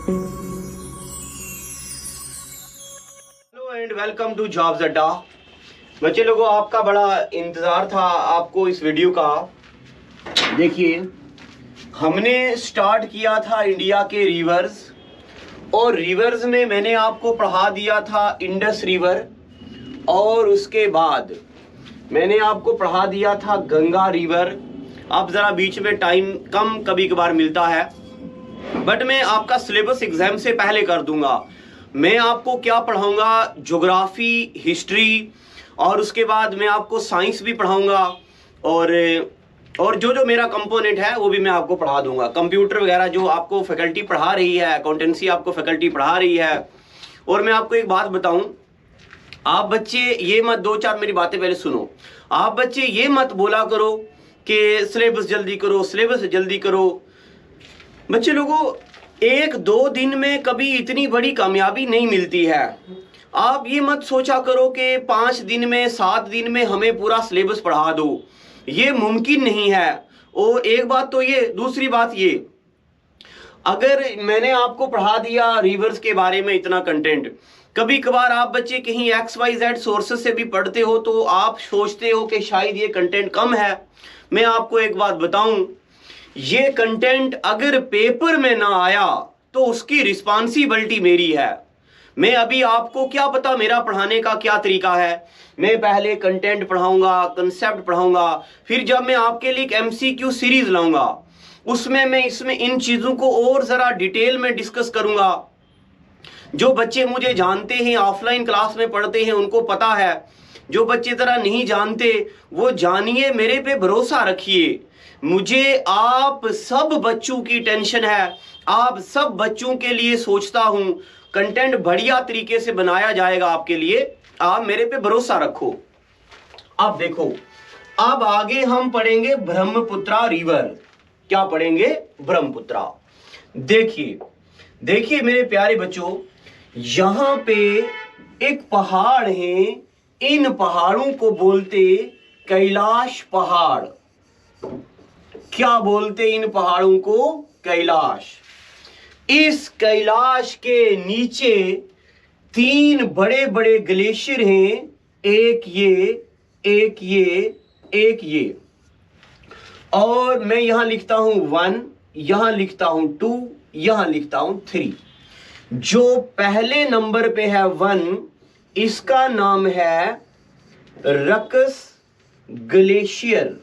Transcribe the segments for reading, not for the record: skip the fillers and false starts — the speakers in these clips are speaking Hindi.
Hello and welcome to Jobs Adda. बच्चे लोगों, आपका बड़ा इंतजार था आपको इस वीडियो का। देखिए, हमने स्टार्ट किया था इंडिया के रिवर्स, और रिवर्स में मैंने आपको पढ़ा दिया था इंडस रिवर, और उसके बाद मैंने आपको पढ़ा दिया था गंगा रिवर। अब ज़रा बीच में टाइम कम कभी कभार मिलता है, बट मैं आपका सिलेबस एग्जाम से पहले कर दूंगा। मैं आपको क्या पढ़ाऊंगा, ज्योग्राफी, हिस्ट्री, और उसके बाद मैं आपको साइंस भी पढ़ाऊंगा, और जो जो मेरा कंपोनेंट है वो भी मैं आपको पढ़ा दूंगा। कंप्यूटर वगैरह जो आपको फैकल्टी पढ़ा रही है, अकाउंटेंसी आपको फैकल्टी पढ़ा रही है। और मैं आपको एक बात बताऊं, आप बच्चे ये मत, दो चार मेरी बातें पहले सुनो। आप बच्चे ये मत बोला करो कि सिलेबस जल्दी करो, सिलेबस जल्दी करो। बच्चे लोगों, एक दो दिन में कभी इतनी बड़ी कामयाबी नहीं मिलती है। आप ये मत सोचा करो कि 5 दिन में 7 दिन में हमें पूरा सिलेबस पढ़ा दो, ये मुमकिन नहीं है। और एक बात तो ये, दूसरी बात ये, अगर मैंने आपको पढ़ा दिया रिवर्स के बारे में इतना कंटेंट, कभी कभार आप बच्चे कहीं XYZ सोर्सेस से भी पढ़ते हो तो आप सोचते हो कि शायद ये कंटेंट कम है। मैं आपको एक बात बताऊं, ये कंटेंट अगर पेपर में ना आया तो उसकी रिस्पॉन्सिबिलिटी मेरी है। मैं अभी आपको क्या पता मेरा पढ़ाने का क्या तरीका है। मैं पहले कंटेंट पढ़ाऊंगा, कंसेप्ट पढ़ाऊंगा, फिर जब मैं आपके लिए एक MCQ सीरीज लाऊंगा उसमें मैं इसमें इन चीजों को और जरा डिटेल में डिस्कस करूंगा। जो बच्चे मुझे जानते हैं, ऑफलाइन क्लास में पढ़ते हैं, उनको पता है। जो बच्चे तरह नहीं जानते वो जानिए, मेरे पे भरोसा रखिए। मुझे आप सब बच्चों की टेंशन है, आप सब बच्चों के लिए सोचता हूं। कंटेंट बढ़िया तरीके से बनाया जाएगा आपके लिए, आप मेरे पे भरोसा रखो। अब देखो, अब आगे हम पढ़ेंगे ब्रह्मपुत्रा रिवर। क्या पढ़ेंगे? ब्रह्मपुत्रा। देखिए देखिए मेरे प्यारे बच्चों, यहां पे एक पहाड़ है, इन पहाड़ों को बोलते कैलाश पहाड़। क्या बोलते इन पहाड़ों को? कैलाश। इस कैलाश के नीचे 3 बड़े बड़े ग्लेशियर हैं, एक ये, एक ये, एक ये। और मैं यहां लिखता हूं 1, यहां लिखता हूं 2, यहां लिखता हूं 3। जो पहले नंबर पे है 1, इसका नाम है रक्स ग्लेशियर।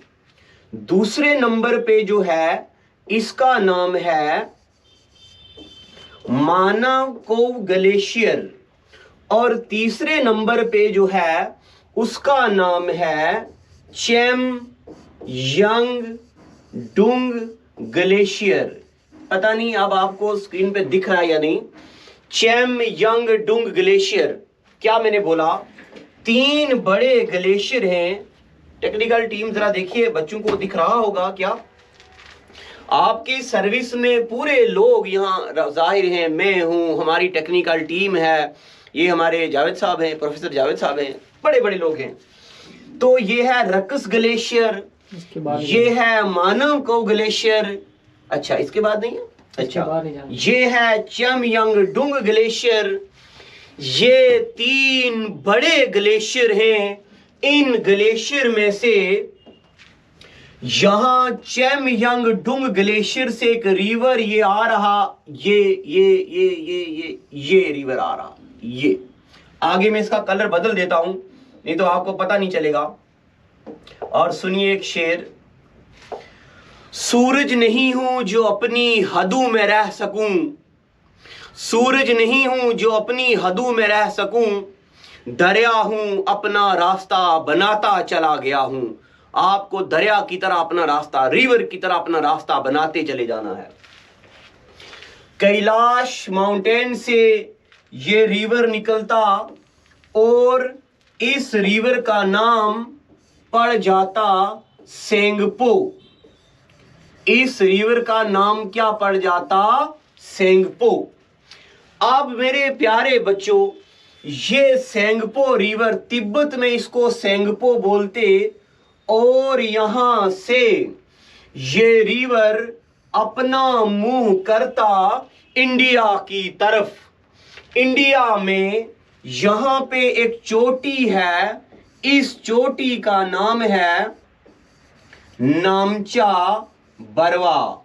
दूसरे नंबर पे जो है इसका नाम है मानाकोव ग्लेशियर, और तीसरे नंबर पे जो है उसका नाम है चेम यंग डुंग ग्लेशियर। पता नहीं अब आपको स्क्रीन पे दिख रहा है या नहीं। चेम यंग डुंग ग्लेशियर। क्या मैंने बोला? 3 बड़े ग्लेशियर हैं। टेक्निकल टीम जरा देखिए, बच्चों को दिख रहा होगा क्या? आपकी सर्विस में पूरे लोग यहाँ जाहिर हैं, मैं हूँ, हमारी टेक्निकल टीम है, ये हमारे जावेद साहब हैं, प्रोफेसर जावेद साहब हैं, बड़े बड़े लोग हैं। तो ये है रक्स ग्लेशियर, ये है मानाकोव ग्लेशियर। अच्छा, इसके बाद नहीं है? अच्छा, ये है चेम यंग डुंग ग्लेशियर। ये 3 बड़े ग्लेशियर हैं। इन ग्लेशियर में से यहां चेम यंग डुंग ग्लेशियर से एक रिवर ये आ रहा, ये रिवर आ रहा। ये आगे मैं इसका कलर बदल देता हूं, नहीं तो आपको पता नहीं चलेगा। और सुनिए एक शेर, सूरज नहीं हूं जो अपनी हदों में रह सकूं, सूरज नहीं हूं जो अपनी हदों में रह सकूं, दरिया हूं अपना रास्ता बनाता चला गया हूं। आपको दरिया की तरह अपना रास्ता, रिवर की तरह अपना रास्ता बनाते चले जाना है। कैलाश माउंटेन से ये रिवर निकलता और इस रिवर का नाम पड़ जाता सेंगपो। इस रिवर का नाम क्या पड़ जाता? सेंगपो। अब मेरे प्यारे बच्चों, ये सेंगपो रिवर, तिब्बत में इसको सेंगपो बोलते, और यहां से ये रिवर अपना मुंह करता इंडिया की तरफ। इंडिया में यहां पे एक चोटी है, इस चोटी का नाम है नामचा बरवा।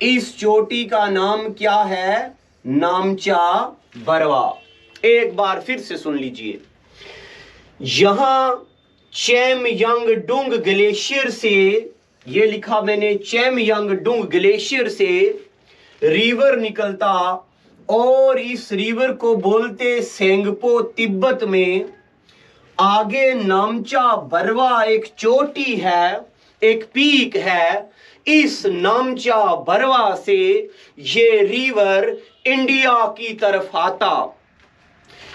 इस चोटी का नाम क्या है? नामचा बरवा। एक बार फिर से सुन लीजिए। यहां चेमयांगडुंग ग्लेशियर से, ये लिखा मैंने, चेमयांगडुंग ग्लेशियर से रिवर निकलता और इस रिवर को बोलते सेंगपो तिब्बत में। आगे नामचा बरवा एक चोटी है, एक पीक है। इस नामचा बरवा से ये रिवर इंडिया की तरफ आता।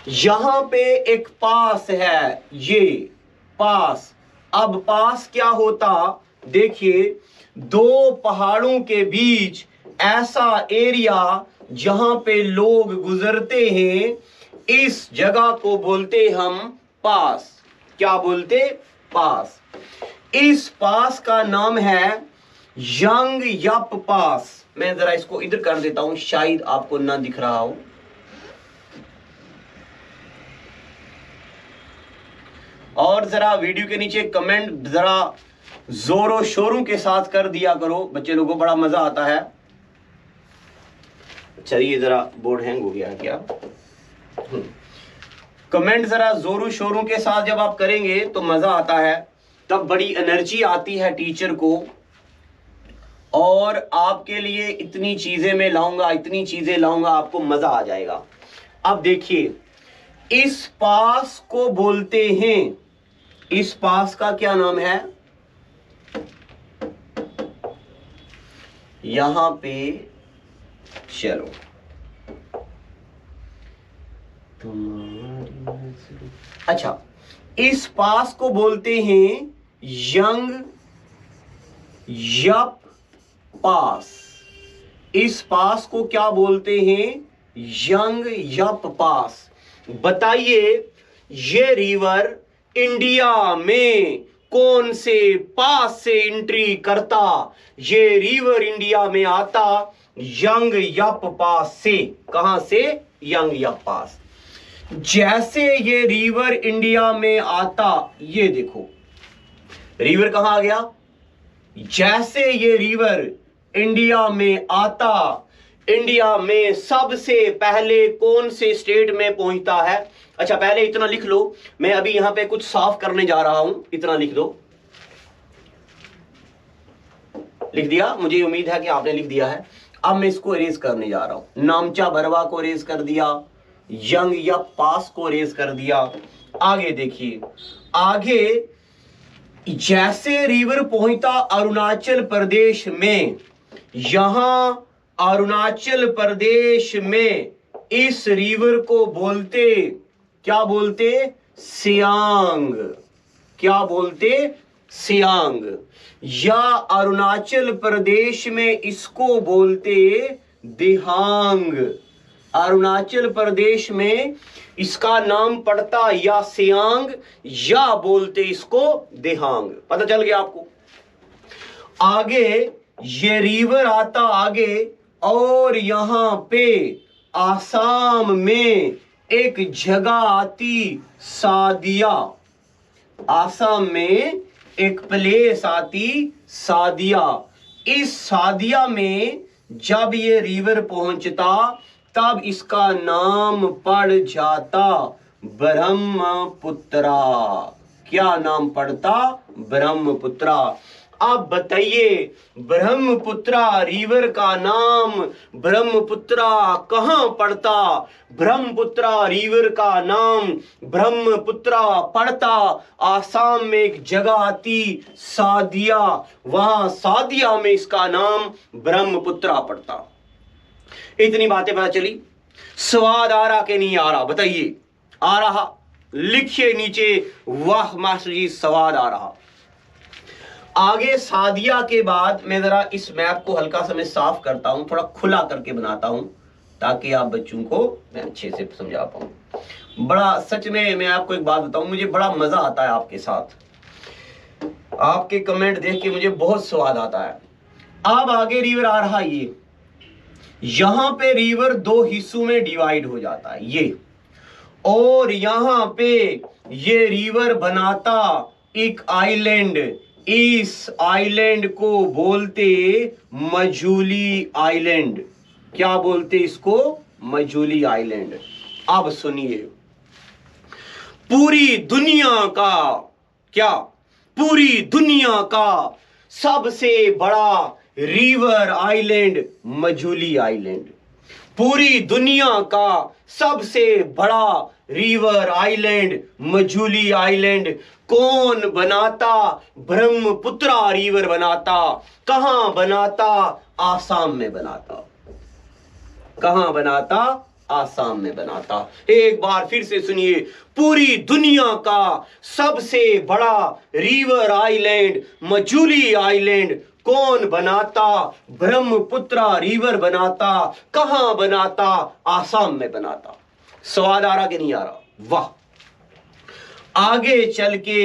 यहां पे एक पास है, ये पास। अब पास क्या होता? देखिए, दो पहाड़ों के बीच ऐसा एरिया जहां पे लोग गुजरते हैं, इस जगह को बोलते हम पास। क्या बोलते? पास। इस पास का नाम है यंग यप पास। मैं जरा इसको इधर कर देता हूं, शायद आपको ना दिख रहा हो। और जरा वीडियो के नीचे कमेंट जरा जोरों शोरों के साथ कर दिया करो, बच्चे लोगों को बड़ा मजा आता है। चलिए, जरा बोर्ड हैंग हो गया है क्या? कमेंट जरा जोरों शोरों के साथ जब आप करेंगे तो मजा आता है, तब बड़ी एनर्जी आती है टीचर को। और आपके लिए इतनी चीजें मैं लाऊंगा, इतनी चीजें लाऊंगा, आपको मजा आ जाएगा। अब देखिए, इस पास को बोलते हैं, इस पास का क्या नाम है? यहां पे चलो, अच्छा, इस पास को बोलते हैं यंग यप पास। इस पास को क्या बोलते हैं? यंग यप पास। बताइए, ये रिवर इंडिया में कौन से पास से एंट्री करता? ये रिवर इंडिया में आता यंग यप पास से। कहां से? यंग यप पास। जैसे ये रिवर इंडिया में आता, ये देखो रिवर कहां आ गया। जैसे ये रिवर इंडिया में आता, इंडिया में सबसे पहले कौन से स्टेट में पहुंचता है? अच्छा, पहले इतना लिख लो, मैं अभी यहां पे कुछ साफ करने जा रहा हूं, इतना लिख दो। लिख दिया? मुझे उम्मीद है कि आपने लिख दिया है। अब मैं इसको इरेज करने जा रहा हूं। नामचा बरवा को इरेज कर दिया, यंग यप पास को इरेज कर दिया। आगे देखिए, आगे जैसे रिवर पहुंचता अरुणाचल प्रदेश में, यहां अरुणाचल प्रदेश में इस रिवर को बोलते, क्या बोलते? सियांग। क्या बोलते? सियांग। या अरुणाचल प्रदेश में इसको बोलते दिहांग। अरुणाचल प्रदेश में इसका नाम पड़ता या सियांग या बोलते इसको दिहांग। पता चल गया आपको? आगे ये रिवर आता आगे, और यहां पे आसाम में एक जगह आती सादिया। आसाम में एक प्लेस आती सादिया। इस सादिया में जब ये रिवर पहुंचता, तब इसका नाम पड़ जाता ब्रह्मपुत्रा। क्या नाम पड़ता? ब्रह्मपुत्रा। अब बताइए, ब्रह्मपुत्रा रिवर का नाम ब्रह्मपुत्रा कहां पड़ता? ब्रह्मपुत्रा रिवर का नाम ब्रह्मपुत्रा पड़ता आसाम में एक जगह आती सादिया, वहां सादिया में इसका नाम ब्रह्मपुत्रा पड़ता। इतनी बातें पता चली। स्वाद आ रहा कि नहीं आ रहा? बताइए। आ रहा? लिखिए नीचे, वाह मास्टर जी, स्वाद आ रहा। आगे सादिया के बाद मैं जरा इस मैप को हल्का सा मैं साफ करता हूं, थोड़ा खुला करके बनाता हूं, ताकि आप बच्चों को मैं अच्छे से समझा पाऊं। बड़ा सच में मैं आपको एक बात बताऊं, मुझे बड़ा मजा आता है आपके साथ। आपके कमेंट देख के मुझे बहुत स्वाद आता है। अब आगे रिवर आ रहा ये, यहां पे रिवर दो हिस्सों में डिवाइड हो जाता है ये, और यहां पे ये रिवर बनाता एक आइलैंड। इस आइलैंड को बोलते मजूली आइलैंड। क्या बोलते इसको? मजूली आइलैंड। अब सुनिए, पूरी दुनिया का, क्या पूरी दुनिया का सबसे बड़ा रिवर आइलैंड मजूली आइलैंड। पूरी दुनिया का सबसे बड़ा रिवर आइलैंड मजूली आइलैंड कौन बनाता? ब्रह्मपुत्रा रिवर बनाता। कहां बनाता? आसाम में बनाता। कहां बनाता? आसाम में बनाता। एक बार फिर से सुनिए, पूरी दुनिया का सबसे बड़ा रिवर आइलैंड मजूली आइलैंड कौन बनाता? ब्रह्मपुत्रा रिवर बनाता। कहां बनाता? आसाम में बनाता। स्वाद आ रहा कि नहीं आ रहा? वाह। आगे चल के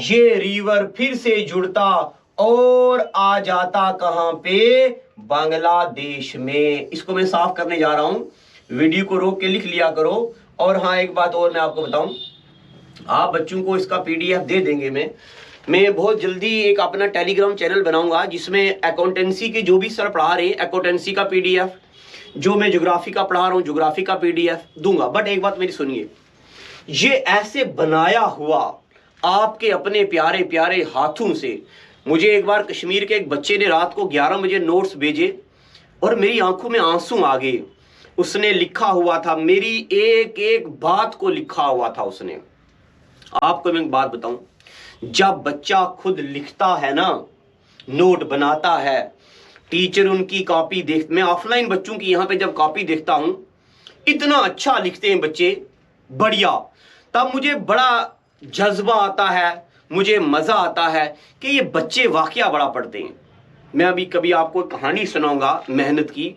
ये रिवर फिर से जुड़ता और आ जाता कहां पे? बांग्लादेश में। इसको मैं साफ करने जा रहा हूं, वीडियो को रोक के लिख लिया करो। और हाँ, एक बात और मैं आपको बताऊं, आप बच्चों को इसका पीडीएफ दे देंगे। मैं बहुत जल्दी एक अपना टेलीग्राम चैनल बनाऊंगा जिसमें अकाउंटेंसी के जो भी सर पढ़ा रहे हैं अकाउंटेंसी का पीडीएफ, जो मैं ज्योग्राफी का पढ़ा रहा हूं ज्योग्राफी का पीडीएफ दूंगा। बट एक बात मेरी सुनिए, ये ऐसे बनाया हुआ आपके अपने प्यारे प्यारे हाथों से, मुझे एक बार कश्मीर के एक बच्चे ने रात को 11 बजे नोट्स भेजे और मेरी आंखों में आंसू आ गए। उसने लिखा हुआ था, मेरी एक एक बात को लिखा हुआ था उसने। आपको मैं एक बात बताऊं, जब बच्चा खुद लिखता है ना, नोट बनाता है, टीचर उनकी कॉपी देख, मैं ऑफलाइन बच्चों की यहां पे जब कॉपी देखता हूं, इतना अच्छा लिखते हैं बच्चे, बढ़िया। तब मुझे बड़ा जज्बा आता है, मुझे मजा आता है कि ये बच्चे वाकया बड़ा पढ़ते हैं। मैं अभी कभी आपको कहानी सुनाऊंगा मेहनत की।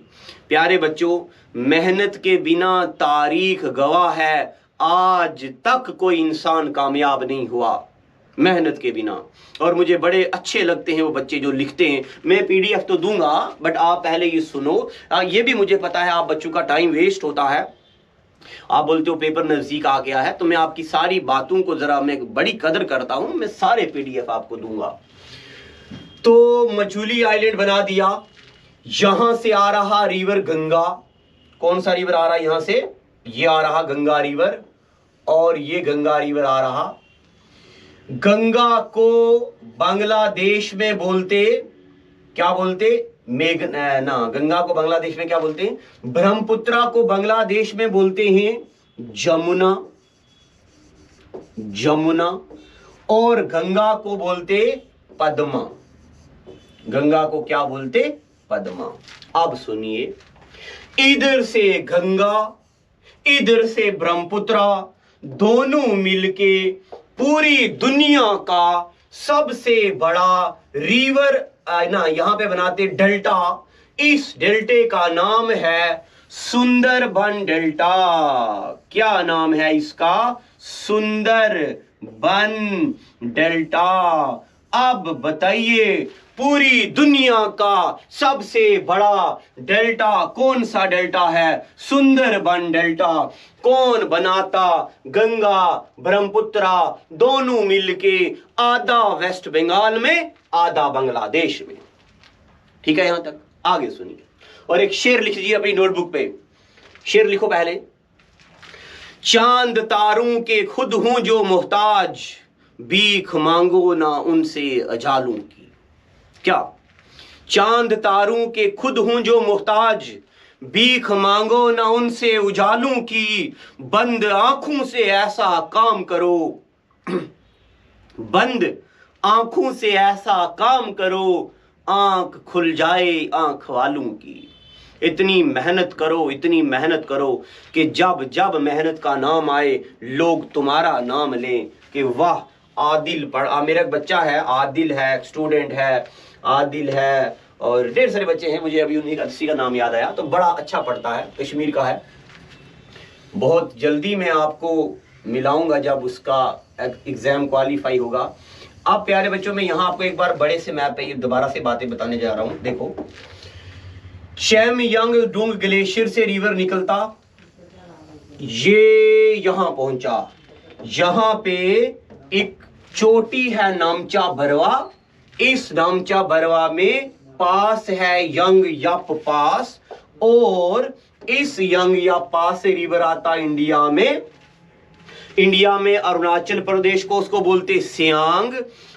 प्यारे बच्चों, मेहनत के बिना तारीख गवाह है, आज तक कोई इंसान कामयाब नहीं हुआ मेहनत के बिना। और मुझे बड़े अच्छे लगते हैं वो बच्चे जो लिखते हैं। मैं पीडीएफ तो दूंगा, बट आप पहले ये सुनो। ये भी मुझे पता है आप बच्चों का टाइम वेस्ट होता है, आप बोलते हो पेपर नजदीक आ गया है, तो मैं आपकी सारी बातों को जरा मैं बड़ी कदर करता हूं, मैं सारे पीडीएफ आपको दूंगा। तो मजूली आइलैंड बना दिया। यहां से आ रहा रिवर गंगा। कौन सा रिवर आ रहा है यहां से? ये आ रहा गंगा रिवर, और ये गंगा रिवर आ रहा। गंगा को बांग्लादेश में बोलते, क्या बोलते? गंगा को बांग्लादेश में क्या बोलते हैं? ब्रह्मपुत्रा को बांग्लादेश में बोलते हैं जमुना। जमुना। और गंगा को बोलते पद्मा। गंगा को क्या बोलते? पद्मा। अब सुनिए, इधर से गंगा, इधर से ब्रह्मपुत्रा, दोनों मिलके पूरी दुनिया का सबसे बड़ा रिवर यहां पे बनाते डेल्टा। इस डेल्टे का नाम है सुंदरबन डेल्टा। क्या नाम है इसका? सुंदरबन डेल्टा। अब बताइए, पूरी दुनिया का सबसे बड़ा डेल्टा कौन सा डेल्टा है? सुंदरबन डेल्टा। कौन बनाता? गंगा ब्रह्मपुत्रा दोनों मिलके, आधा वेस्ट बंगाल में आधा बांग्लादेश में। ठीक है यहां तक? आगे सुनिए, और एक शेर लिख लीजिए अपनी नोटबुक पे। शेर लिखो पहले। चांद तारों के खुद हूं जो मोहताज, भीख मांगो ना उनसे अजालूं की। क्या? चांद तारों के खुद हूं जो मोहताज, भीख मांगो ना उनसे उजालों की। बंद आंखों से ऐसा काम करो, बंद आंखों से ऐसा काम करो, आंख खुल जाए आंख वालों की। इतनी मेहनत करो, इतनी मेहनत करो कि जब जब मेहनत का नाम आए लोग तुम्हारा नाम लें कि वाह आदिल पढ़ा। मेरा एक बच्चा है, आदिल है, स्टूडेंट है, आदिल है, और ढेर सारे बच्चे हैं, मुझे अभी उन्हीं किसी का नाम याद आया, तो बड़ा अच्छा पढ़ता है, कश्मीर का है। बहुत जल्दी मैं आपको मिलाऊंगा जब उसका एग्जाम क्वालिफाई होगा। अब प्यारे बच्चों में यहां आपको एक बार बड़े से मैप पे ये दोबारा से बातें बताने जा रहा हूं। देखो, चेमयंग डुंग ग्लेशियर से रिवर निकलता, ये यहां पहुंचा, यहां पे एक चोटी है नामचा बरवा, इस नामचा बरवा में पास है यंग यप पास, और इस यंग यप पास से रिवर आता इंडिया में। इंडिया में अरुणाचल प्रदेश को उसको बोलते सियांग,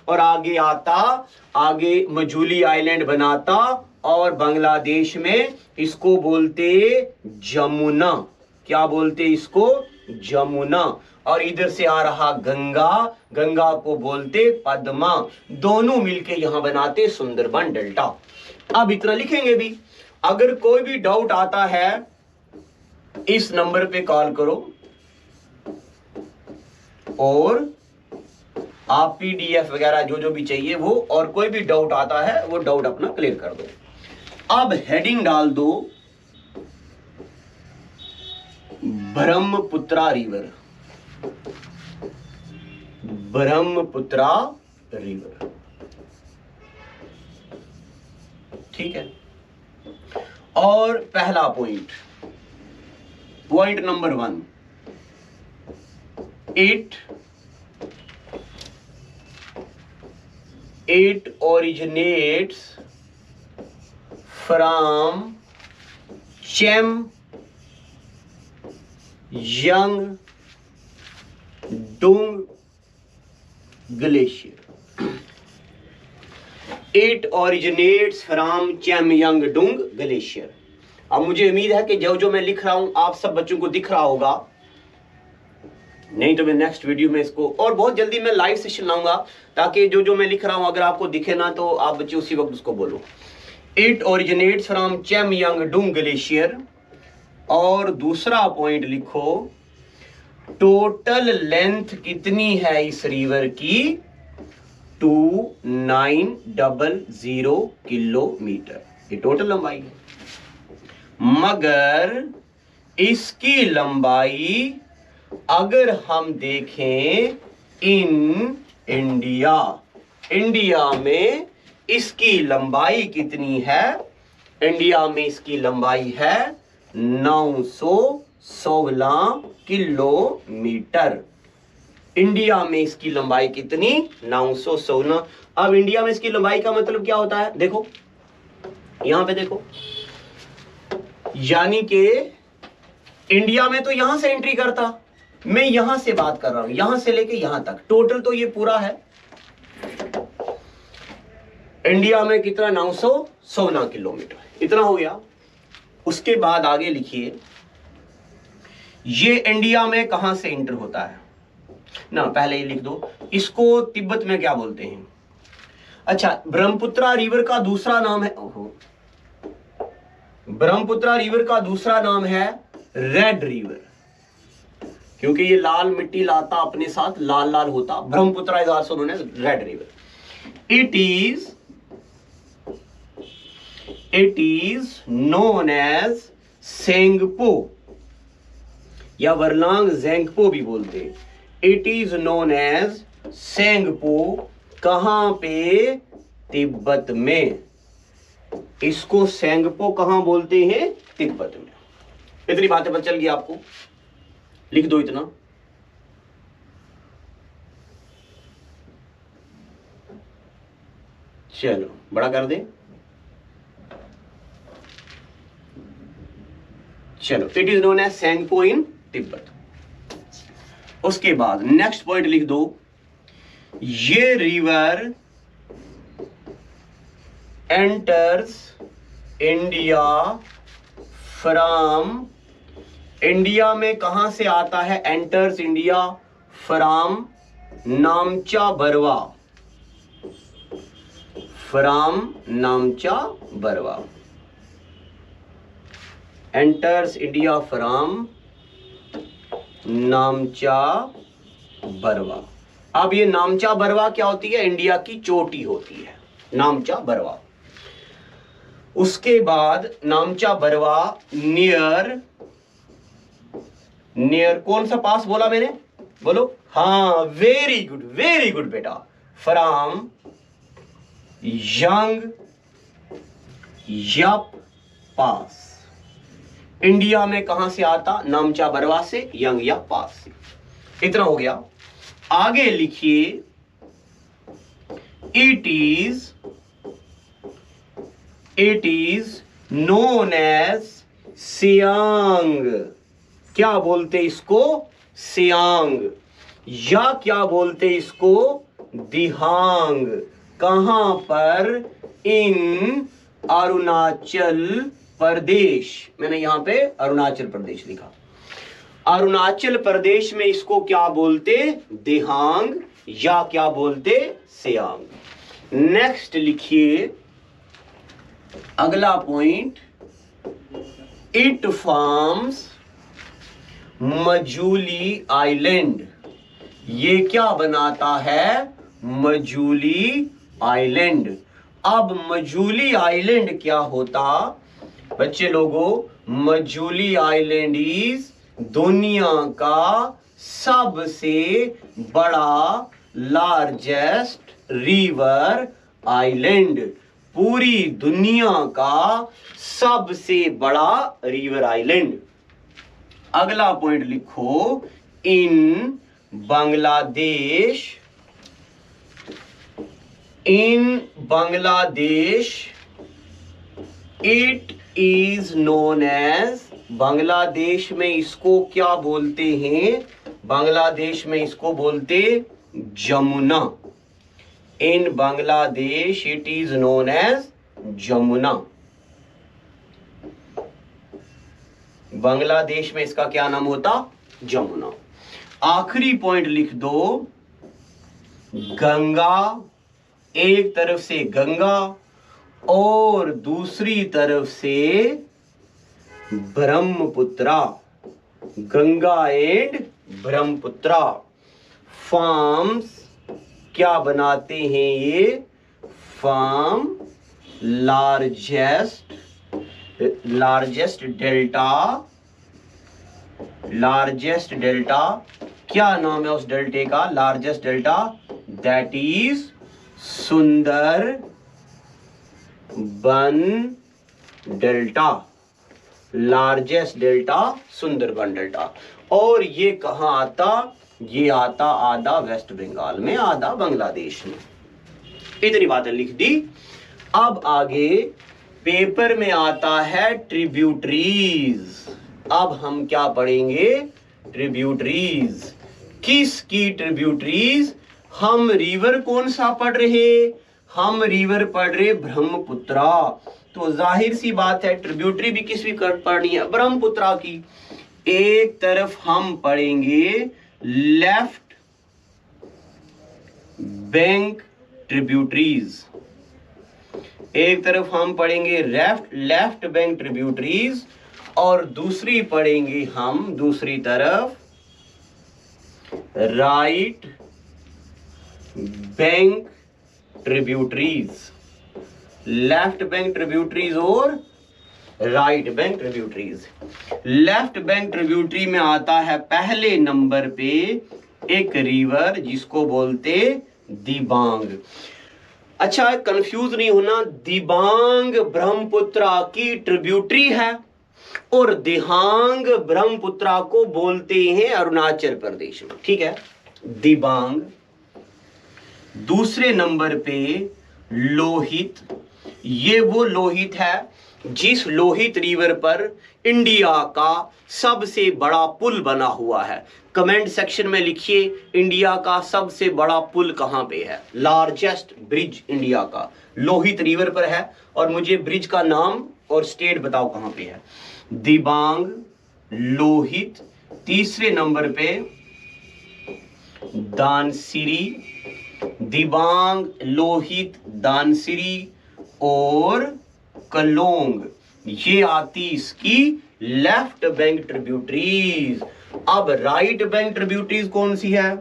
और आगे आता, आगे मजूली आइलैंड बनाता, और बांग्लादेश में इसको बोलते जमुना। क्या बोलते इसको? जमुना। और इधर से आ रहा गंगा, गंगा को बोलते पद्मा। दोनों मिलके यहां बनाते सुंदरबन डेल्टा। अब इतना लिखेंगे भी। अगर कोई भी डाउट आता है इस नंबर पे कॉल करो, और आप पीडीएफ वगैरह जो जो भी चाहिए वो, और कोई भी डाउट आता है वो डाउट अपना क्लियर कर दो। अब हेडिंग डाल दो ब्रह्मपुत्रा रिवर, ब्रह्मपुत्रा रिवर। ठीक है। और पहला point, point number 1, it originates from Chemyangdung glacier. It originates from Chemyangdung glacier. अब मुझे उम्मीद है कि जो मैं लिख रहा हूं आप सब बच्चों को दिख रहा होगा, नहीं तो मैं नेक्स्ट वीडियो में इसको, और बहुत जल्दी मैं लाइव सेशन लाऊंगा ताकि जो मैं लिख रहा हूं अगर आपको दिखे ना तो आप बच्चे उसी वक्त उसको बोलो। It originates from Chemayungdung glacier. और दूसरा पॉइंट लिखो, टोटल लेंथ कितनी है इस रिवर की? 2900 किलोमीटर, ये टोटल लंबाई है। मगर इसकी लंबाई अगर हम देखें इन इंडिया, इंडिया में इसकी लंबाई कितनी है? इंडिया में इसकी लंबाई है 916 किलोमीटर। इंडिया में इसकी लंबाई कितनी? 916। अब इंडिया में इसकी लंबाई का मतलब क्या होता है? देखो यहां पे देखो, यानी कि इंडिया में तो यहां से एंट्री करता, मैं यहां से बात कर रहा हूं, यहां से लेके यहां तक, टोटल तो ये पूरा है। इंडिया में कितना? 916 किलोमीटर, इतना हो गया। उसके बाद आगे लिखिए, ये इंडिया में कहां से एंटर होता है ना, पहले ये लिख दो। इसको तिब्बत में क्या बोलते हैं? अच्छा, ब्रह्मपुत्रा रिवर का दूसरा नाम है, ब्रह्मपुत्रा रिवर का दूसरा नाम है रेड रिवर, क्योंकि ये लाल मिट्टी लाता अपने साथ, लाल लाल होता। Brahmaputra is also known as red river. It is known as Tsangpo, या वरलांग जेंगपो भी बोलते हैं। It is known as Tsangpo. कहां पे? तिब्बत में। इसको सेंगपो कहां बोलते हैं? तिब्बत में। इतनी बातें पता चल गई आपको, लिख दो इतना। चलो बड़ा कर दे। चलो, इट इज नोन एज सेंगपो इन तिब्बत। उसके बाद नेक्स्ट पॉइंट लिख दो, ये river enters India from, India में कहां से आता है? Enters India from नामचा Barwa, from नामचा Barwa. Enters India from नामचा Barwa. अब ये नामचा बरवा क्या होती है? इंडिया की चोटी होती है नामचा बरवा। उसके बाद नामचा बरवा नियर, नियर कौन सा पास बोला मैंने? बोलो। हाँ, वेरी गुड बेटा, from Yang Yap pass. India में कहां से आता? नामचा बरवा से, यंग यप पास से। इतना हो गया। आगे लिखिए it is known as Siang. क्या बोलते इसको? सियांग। या क्या बोलते इसको? दिहांग। कहां पर? इन अरुणाचल प्रदेश। मैंने यहां पे अरुणाचल प्रदेश लिखा। अरुणाचल प्रदेश में इसको क्या बोलते? दिहांग। या क्या बोलते? सियांग। नेक्स्ट लिखिए अगला point, it forms Majuli island. ये क्या बनाता है? मजूली आइलैंड। अब मजूली आइलैंड क्या होता बच्चे लोगों? मजूली आइलैंड इज दुनिया का सबसे बड़ा लार्जेस्ट रिवर आइलैंड। पूरी दुनिया का सबसे बड़ा रिवर आइलैंड। अगला पॉइंट लिखो, in Bangladesh it is known as. Bangladesh में इसको क्या बोलते हैं? बांग्लादेश में इसको बोलते Jamuna. In Bangladesh it is known as Jamuna. Bangladesh में इसका क्या नाम होता? जमुना। आखिरी पॉइंट लिख दो, गंगा। एक तरफ से गंगा और दूसरी तरफ से ब्रह्मपुत्रा। गंगा एंड ब्रह्मपुत्रा फॉर्म्स क्या बनाते हैं? ये फॉर्म लार्जेस्ट डेल्टा। क्या नाम है उस डेल्टे का? लार्जेस्ट डेल्टा, दैट इज सुंदर बन delta. Largest delta Sundarban delta. और ये कहां आता? ये आता आधा वेस्ट बंगाल में, आधा बांग्लादेश में। इतनी बातें लिख दी। अब आगे पेपर में आता है ट्रिब्यूटरीज। अब हम क्या पढ़ेंगे? ट्रिब्यूटरीज। किसकी ट्रिब्यूटरीज? हम रिवर कौन सा पढ़ रहे? हम रिवर पढ़ रहे ब्रह्मपुत्रा। तो जाहिर सी बात है ट्रिब्यूटरी भी किसकी पढ़नी है? ब्रह्मपुत्रा की। एक तरफ हम पढ़ेंगे लेफ्ट बैंक ट्रिब्यूटरीज, एक तरफ हम पढ़ेंगे लेफ्ट बैंक ट्रिब्यूटरीज, और दूसरी पढ़ेंगे हम दूसरी तरफ right bank tributaries. Left bank tributaries और right bank tributaries. Left bank tributary में आता है पहले नंबर पे एक रिवर जिसको बोलते दिबांग। अच्छा, कंफ्यूज नहीं होना, दिबांग ब्रह्मपुत्रा की ट्रिब्यूटरी है और दिहांग ब्रह्मपुत्रा को बोलते हैं अरुणाचल प्रदेश में। ठीक है, दिबांग। दूसरे नंबर पे लोहित। ये वो लोहित है जिस लोहित रिवर पर इंडिया का सबसे बड़ा पुल बना हुआ है। कमेंट सेक्शन में लिखिए इंडिया का सबसे बड़ा पुल कहां पे है। लार्जेस्ट ब्रिज इंडिया का लोहित रिवर पर है, और मुझे ब्रिज का नाम और स्टेट बताओ कहां पे है। दिबांग, लोहित। तीसरे नंबर पे दानसिरी। दिबांग, लोहित, दानसिरी और कलोंग, ये आती इसकी लेफ्ट बैंक ट्रिब्यूटरीज। अब राइट बैंक ट्रिब्यूटरीज कौन सी है?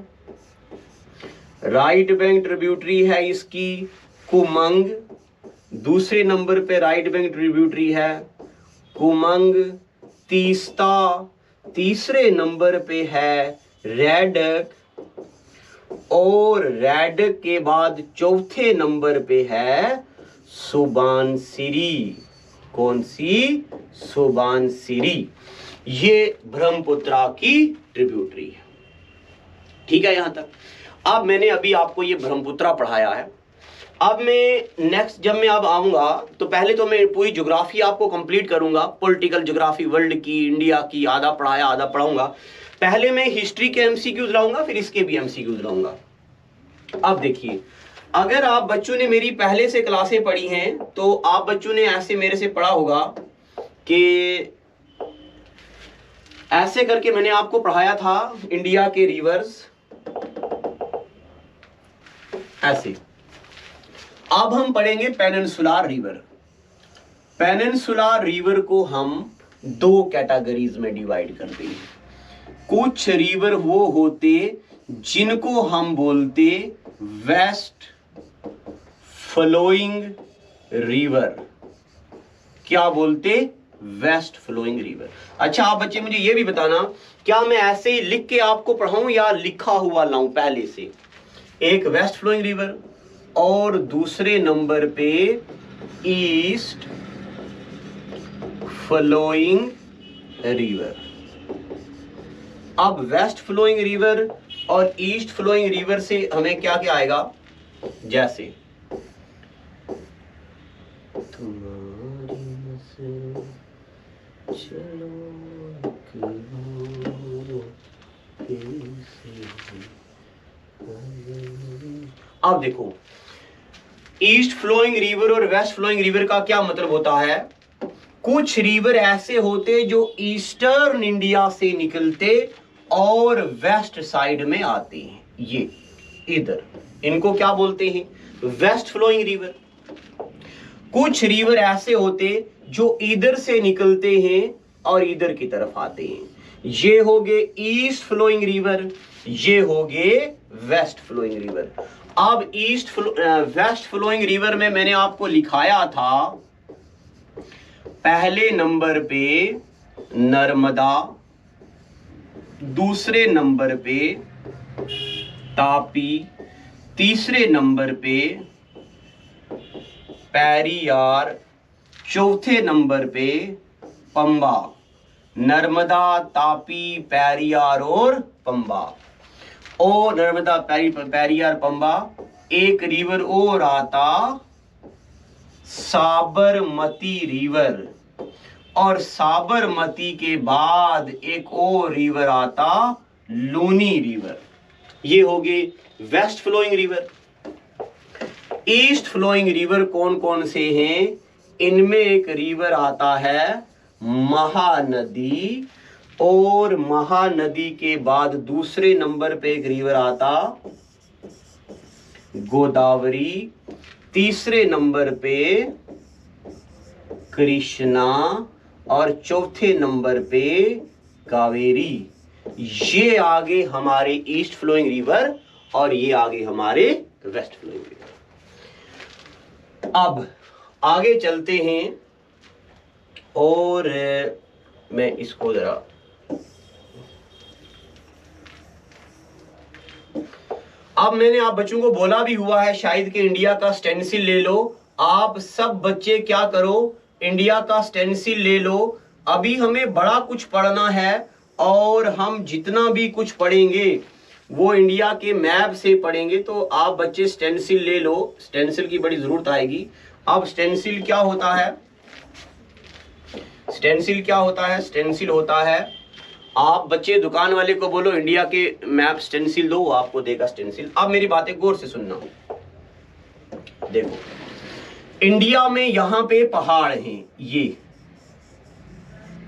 राइट बैंक ट्रिब्यूटरी है इसकी कुमंग। दूसरे नंबर पे राइट बैंक ट्रिब्यूटरी है कुमंग, तीस्ता। तीसरे नंबर पे है रेडक और रेड के बाद चौथे नंबर पे है सुबानसिरी। कौन सी? सुबानसिरी। ये ब्रह्मपुत्रा की ट्रिब्यूटरी है। ठीक है यहां तक। अब मैंने अभी आपको ये ब्रह्मपुत्रा पढ़ाया है। अब मैं नेक्स्ट जब मैं अब आऊंगा तो पहले तो मैं पूरी ज्योग्राफी आपको कंप्लीट करूंगा, पॉलिटिकल ज्योग्राफी, वर्ल्ड की, इंडिया की, आधा पढ़ाया आधा पढ़ाऊंगा। पहले मैं हिस्ट्री के एमसीक्यूज लाऊंगा, फिर इसके भी एमसीक्यूज लाऊंगा। अब देखिए, अगर आप बच्चों ने मेरी पहले से क्लासें पढ़ी हैं तो आप बच्चों ने ऐसे मेरे से पढ़ा होगा कि ऐसे करके मैंने आपको पढ़ाया था इंडिया के रिवर्स ऐसे। अब हम पढ़ेंगे पेनिनसुलर रिवर। पेनिनसुलर रिवर को हम दो कैटेगरीज में डिवाइड करते हैं। कुछ रिवर वो होते जिनको हम बोलते वेस्ट फ्लोइंग रिवर। क्या बोलते? West flowing river. अच्छा आप बच्चे मुझे ये भी बताना, क्या मैं ऐसे ही लिख के आपको पढ़ाऊं या लिखा हुआ लाऊं पहले से? एक वेस्ट फ्लोइंग रिवर और दूसरे नंबर पे ईस्ट फ्लोइंग रिवर। अब वेस्ट फ्लोइंग रिवर और ईस्ट फ्लोइंग रिवर से हमें क्या क्या आएगा? जैसे अब देखो, ईस्ट फ्लोइंग रिवर और वेस्ट फ्लोइंग रिवर का क्या मतलब होता है? कुछ रिवर ऐसे होते जो ईस्टर्न इंडिया से निकलते और वेस्ट साइड में आते हैं। ये इधर, इनको क्या बोलते हैं? West flowing river. कुछ रिवर ऐसे होते जो इधर से निकलते हैं और इधर की तरफ आते हैं। ये हो गए ईस्ट फ्लोइंग रिवर, ये हो गए वेस्ट फ्लोइंग रिवर। अब वेस्ट फ्लोइंग रिवर में मैंने आपको लिखाया था पहले नंबर पे नर्मदा, दूसरे नंबर पे तापी, तीसरे नंबर पे पेरियार, चौथे नंबर पे पंबा। नर्मदा, तापी, पेरियार और पंबा। और नर्मदा, पेरियार, पंबा। एक रिवर और आता साबरमती रिवर, और साबरमती के बाद एक और रिवर आता लूनी रिवर। ये हो गए west flowing river. East flowing river कौन कौन से हैं? इनमें एक रिवर आता है महानदी, और महानदी के बाद दूसरे नंबर पे एक रिवर आता गोदावरी, तीसरे नंबर पे कृष्णा, और चौथे नंबर पे कावेरी। ये आगे हमारे ईस्ट फ्लोइंग रिवर और ये आगे हमारे वेस्ट फ्लोइंग रिवर। अब आगे चलते हैं और मैं इसको जरा अब मैंने आप बच्चों को बोला भी हुआ है शायद कि इंडिया का स्टेंसिल ले लो। आप सब बच्चे क्या करो, इंडिया का स्टेंसिल ले लो। अभी हमें बड़ा कुछ पढ़ना है और हम जितना भी कुछ पढ़ेंगे वो इंडिया के मैप से पढ़ेंगे। तो आप बच्चे स्टेंसिल ले लो, स्टेंसिल की बड़ी जरूरत आएगी। अब स्टेंसिल क्या होता है? स्टेंसिल क्या होता है? स्टेंसिल होता है, आप बच्चे दुकान वाले को बोलो इंडिया के मैप स्टेंसिल दो, वो आपको देगा स्टेंसिल। अब मेरी बातें गौर से सुनना। देखो, इंडिया में यहां पे पहाड़ हैं, ये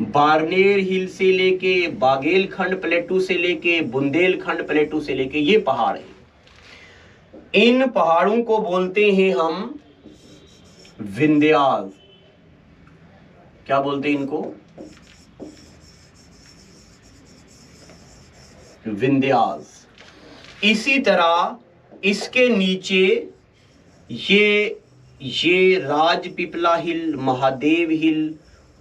बार्नेर हिल से लेके बागेलखंड प्लेटू से लेके बुंदेलखंड प्लेटू से लेके ये पहाड़ हैं। इन पहाड़ों को बोलते हैं हम विंध्यास। क्या बोलते हैं इनको? विंध्यास। इसी तरह इसके नीचे ये राजपीपला हिल, महादेव हिल,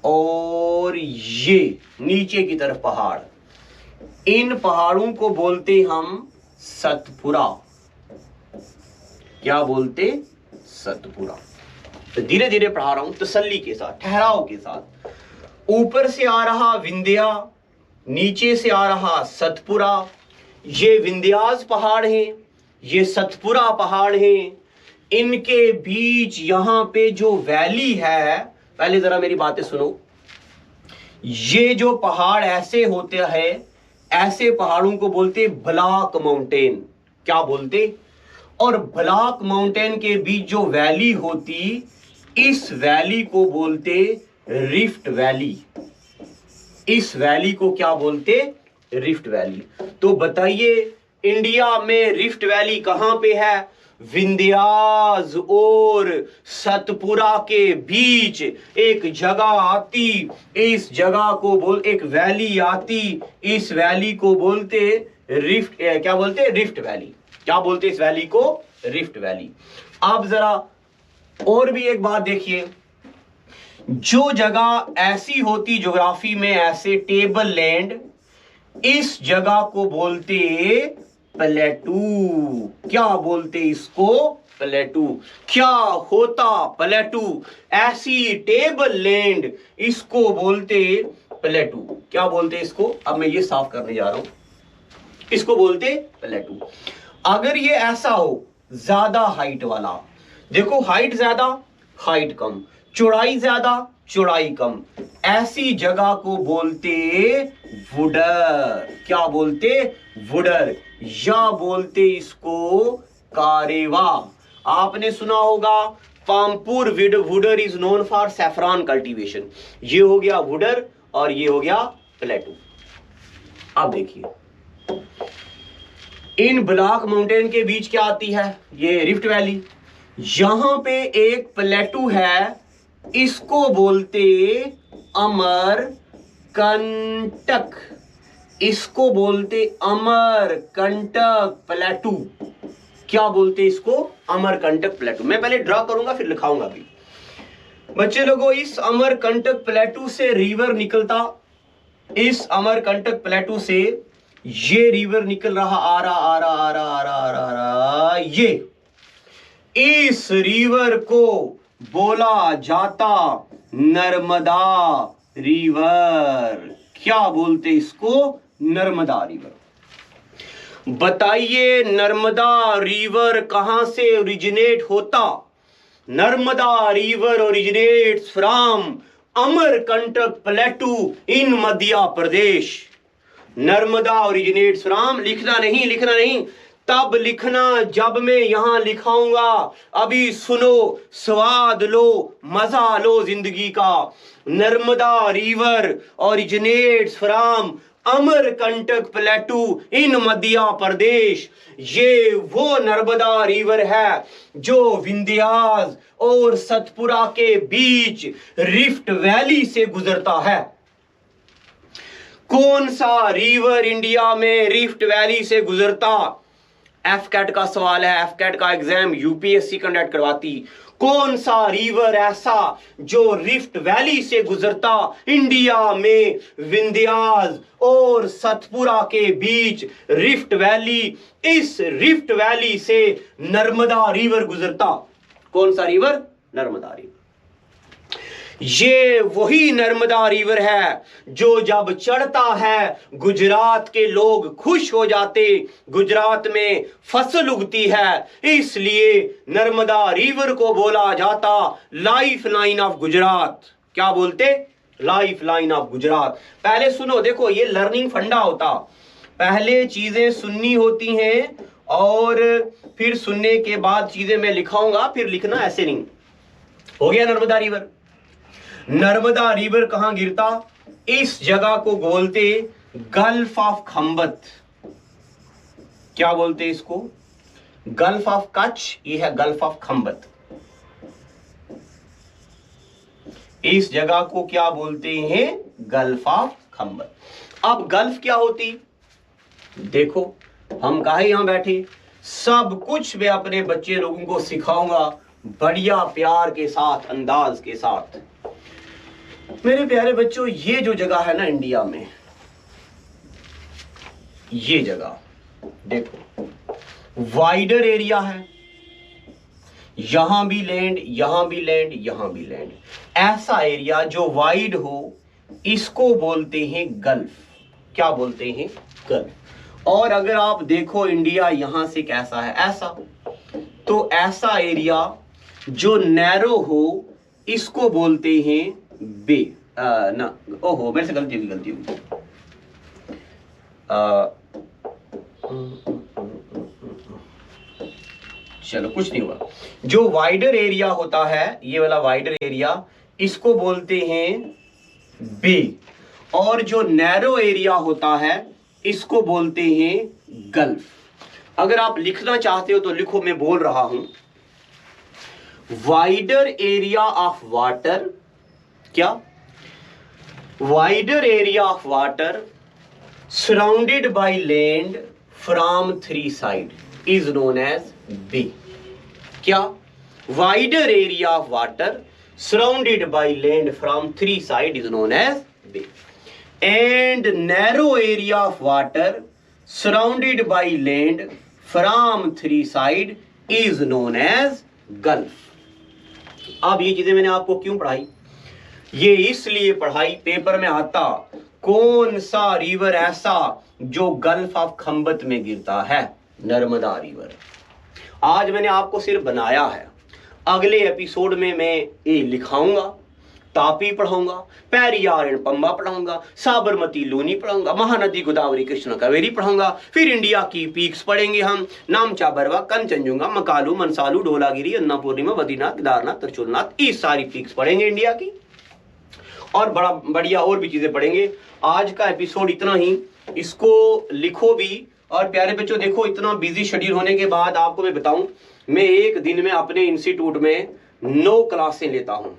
और ये नीचे की तरफ पहाड़, इन पहाड़ों को बोलते हम सतपुरा। क्या बोलते? सतपुरा। तो धीरे धीरे पढ़ा रहा हूं, तसल्ली के साथ, ठहराव के साथ। ऊपर से आ रहा विंध्या, नीचे से आ रहा सतपुरा। ये विंध्यास पहाड़ हैं, ये सतपुरा पहाड़ हैं। इनके बीच यहां पे जो वैली है, पहले जरा मेरी बातें सुनो। ये जो पहाड़ ऐसे होते हैं, ऐसे पहाड़ों को बोलते ब्लॉक माउंटेन। क्या बोलते? और ब्लॉक माउंटेन के बीच जो वैली होती, इस वैली को बोलते रिफ्ट वैली। इस वैली को क्या बोलते? Rift valley. तो बताइए इंडिया में रिफ्ट वैली कहां पे है? विंध्यास और सतपुरा के बीच एक जगह आती, इस जगह को एक वैली आती, इस वैली को बोलते रिफ्ट, क्या बोलते? Rift valley. क्या बोलते इस वैली को? Rift valley. आप जरा और भी एक बात देखिए, जो जगह ऐसी होती ज्योग्राफी में, ऐसे टेबल लैंड, इस जगह को बोलते प्लेटू। क्या बोलते इसको? प्लेटू। क्या होता प्लेटू? ऐसी टेबल लैंड, इसको बोलते प्लेटू। क्या बोलते इसको? अब मैं ये साफ करने जा रहा हूं, इसको बोलते प्लेटू। अगर ये ऐसा हो, ज्यादा हाइट वाला, देखो हाइट ज्यादा, हाइट कम, चौड़ाई ज्यादा, चौड़ाई कम, ऐसी जगह को बोलते वुडर। क्या बोलते? वुडर। या बोलते इसको कारेवा। आपने सुना होगा Pampore wudar is known for saffron cultivation. ये हो गया वुडर और ये हो गया प्लेटू। अब देखिए इन ब्लॉक माउंटेन के बीच क्या आती है? ये रिफ्ट वैली। यहां पे एक प्लेटू है, इसको बोलते अमरकंटक। इसको बोलते अमरकंटक प्लेटू। क्या बोलते इसको? अमरकंटक प्लेटू। मैं पहले ड्रा करूंगा फिर लिखाऊंगा भी। बच्चे लोगों, इस अमरकंटक प्लेटू से रिवर निकलता, इस अमरकंटक प्लेटू से ये रिवर निकल रहा, आ रहा आ रहा आ रहा आ रहा आ रहा आ रहा, ये इस रिवर को बोला जाता नर्मदा रिवर। क्या बोलते इसको? नर्मदा रिवर। बताइए नर्मदा रिवर कहां से ओरिजिनेट होता? Narmada river originates from Amarkantak plateau in Madhya Pradesh. Narmada originates from, लिखना नहीं, तब लिखना जब मैं यहां लिखाऊंगा। अभी सुनो, स्वाद लो, मजा लो जिंदगी का। Narmada river originates from Amarkantak plateau in Madhya Pradesh. ये वो नर्मदा रिवर है जो विंध्यास और सतपुरा के बीच रिफ्ट वैली से गुजरता है। कौन सा रिवर इंडिया में रिफ्ट वैली से गुजरता? एफकैट का सवाल है, एफकैट का एग्जाम यूपीएससी कंडक्ट करवाती। कौन सा रिवर ऐसा जो रिफ्ट वैली से गुजरता? इंडिया में विंध्यास और सतपुरा के बीच रिफ्ट वैली, इस रिफ्ट वैली से नर्मदा रिवर गुजरता। कौन सा रिवर? नर्मदा रिवर। ये वही नर्मदा रिवर है जो जब चढ़ता है गुजरात के लोग खुश हो जाते, गुजरात में फसल उगती है, इसलिए नर्मदा रिवर को बोला जाता लाइफ लाइन ऑफ गुजरात। क्या बोलते? Life line of Gujarat. पहले सुनो, देखो ये लर्निंग फंडा होता, पहले चीजें सुननी होती हैं और फिर सुनने के बाद चीजें मैं लिखाऊंगा, फिर लिखना, ऐसे नहीं। हो गया नर्मदा रिवर। नर्मदा रिवर कहां गिरता? इस जगह को बोलते गल्फ ऑफ खंबत। क्या बोलते इसको? गल्फ ऑफ कच्छ, ये है गल्फ ऑफ खंबत। इस जगह को क्या बोलते हैं? Gulf of Khambhat. अब गल्फ क्या होती? देखो हम काहे यहां बैठे, सब कुछ मैं अपने बच्चे लोगों को सिखाऊंगा बढ़िया प्यार के साथ, अंदाज के साथ। मेरे प्यारे बच्चों, ये जो जगह है ना इंडिया में, ये जगह देखो वाइडर एरिया है, यहां भी लैंड, यहां भी लैंड, यहां भी लैंड। ऐसा एरिया जो वाइड हो इसको बोलते हैं गल्फ। क्या बोलते हैं? गल्फ। और अगर आप देखो इंडिया यहां से कैसा है, ऐसा, तो ऐसा एरिया जो नैरो हो इसको बोलते हैं बे। ना, ओहो मेरे से गलती हुई। चलो कुछ नहीं हुआ। जो वाइडर एरिया होता है, ये वाला वाइडर एरिया, इसको बोलते हैं बे। और जो नैरो एरिया होता है इसको बोलते हैं गल्फ। अगर आप लिखना चाहते हो तो लिखो, मैं बोल रहा हूं, वाइडर एरिया ऑफ वाटर, क्या? Wider area of water surrounded by land from 3 side is known as bay. क्या? Wider area of water surrounded by land from 3 side is known as bay. And narrow area of water surrounded by land from 3 side is known as gulf. अब ये चीजें मैंने आपको क्यों पढ़ाई? ये इसलिए पढ़ाई, पेपर में आता कौन सा रिवर ऐसा जो गल्फ ऑफ खंबत में गिरता है? नर्मदा रिवर। आज मैंने आपको सिर्फ बनाया है, अगले एपिसोड में मैं ये लिखाऊंगा, तापी पढ़ाऊंगा, पेरियार एंड पंबा पढ़ाऊंगा, साबरमती लूनी पढ़ाऊंगा, महानदी गोदावरी कृष्ण कावेरी पढ़ाऊंगा, फिर इंडिया की पीक्स पढ़ेंगे हम, नामचा, बरवा, कंचनजुंगा, मकालू, मनसालू, ढोलागिरी, अन्नापूर्णिमा, बद्रीनाथ, केदारनाथ, त्रिशूलनाथ, ये सारी पीक्स पढ़ेंगे इंडिया की, और बड़ा बढ़िया और भी चीजें पढ़ेंगे। आज का एपिसोड इतना ही, इसको लिखो भी। और प्यारे बच्चों देखो, इतना बिजी शेड्यूल होने के बाद आपको मैं बताऊं, मैं एक दिन में अपने इंस्टीट्यूट में 9 क्लासें लेता हूं।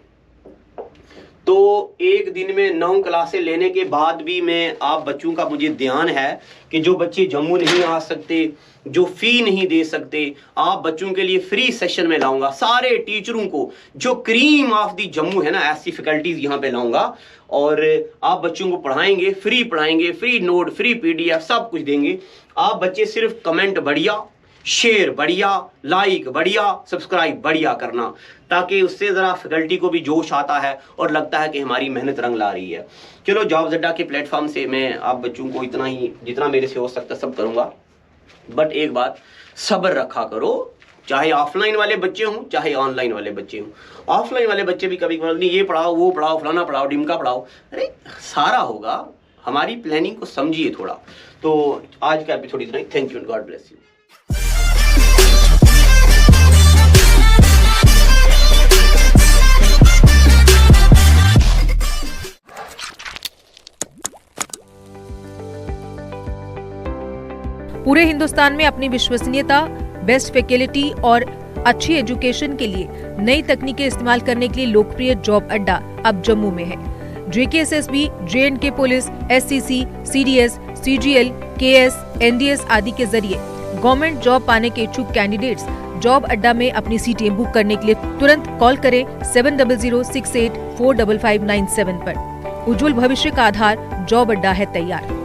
तो एक दिन में 9 क्लासें लेने के बाद भी मैं आप बच्चों का, मुझे ध्यान है कि जो बच्चे जम्मू नहीं आ सकते, जो फी नहीं दे सकते, आप बच्चों के लिए फ्री सेशन में लाऊंगा। सारे टीचरों को जो क्रीम ऑफ दी जम्मू है ना, ऐसी फैकल्टीज यहाँ पे लाऊंगा और आप बच्चों को पढ़ाएंगे, फ्री नोट, फ्री पीडीएफ, सब कुछ देंगे। आप बच्चे सिर्फ कमेंट बढ़िया, शेयर बढ़िया, लाइक बढ़िया, सब्सक्राइब बढ़िया करना, ताकि उससे जरा फैकल्टी को भी जोश आता है और लगता है कि हमारी मेहनत रंग ला रही है। चलो, जॉब्स अड्डा के प्लेटफॉर्म से मैं आप बच्चों को इतना ही, जितना मेरे से हो सकता सब करूंगा। बट एक बात, सब्र रखा करो, चाहे ऑफलाइन वाले बच्चे हों चाहे ऑनलाइन वाले बच्चे हों। ऑफलाइन वाले बच्चे भी कभी कभी ये पढ़ाओ, वो पढ़ाओ, फलाना पढ़ाओ, डिमका पढ़ाओ, अरे सारा होगा। हमारी प्लानिंग को समझिए थोड़ा। तो आज का एपिसोड इतना ही। Thank you and God bless you. पूरे हिंदुस्तान में अपनी विश्वसनीयता, बेस्ट फैकल्टी और अच्छी एजुकेशन के लिए नई तकनीकें इस्तेमाल करने के लिए लोकप्रिय जॉब अड्डा अब जम्मू में है। JKSSB, J&K police, SCC, CDS, CGL, KS, NDS आदि के जरिए गवर्नमेंट जॉब पाने के इच्छुक कैंडिडेट्स जॉब अड्डा में अपनी सीटें बुक करने के लिए तुरंत कॉल करें 7006845597 पर। उज्जवल भविष्य का आधार जॉब अड्डा है तैयार।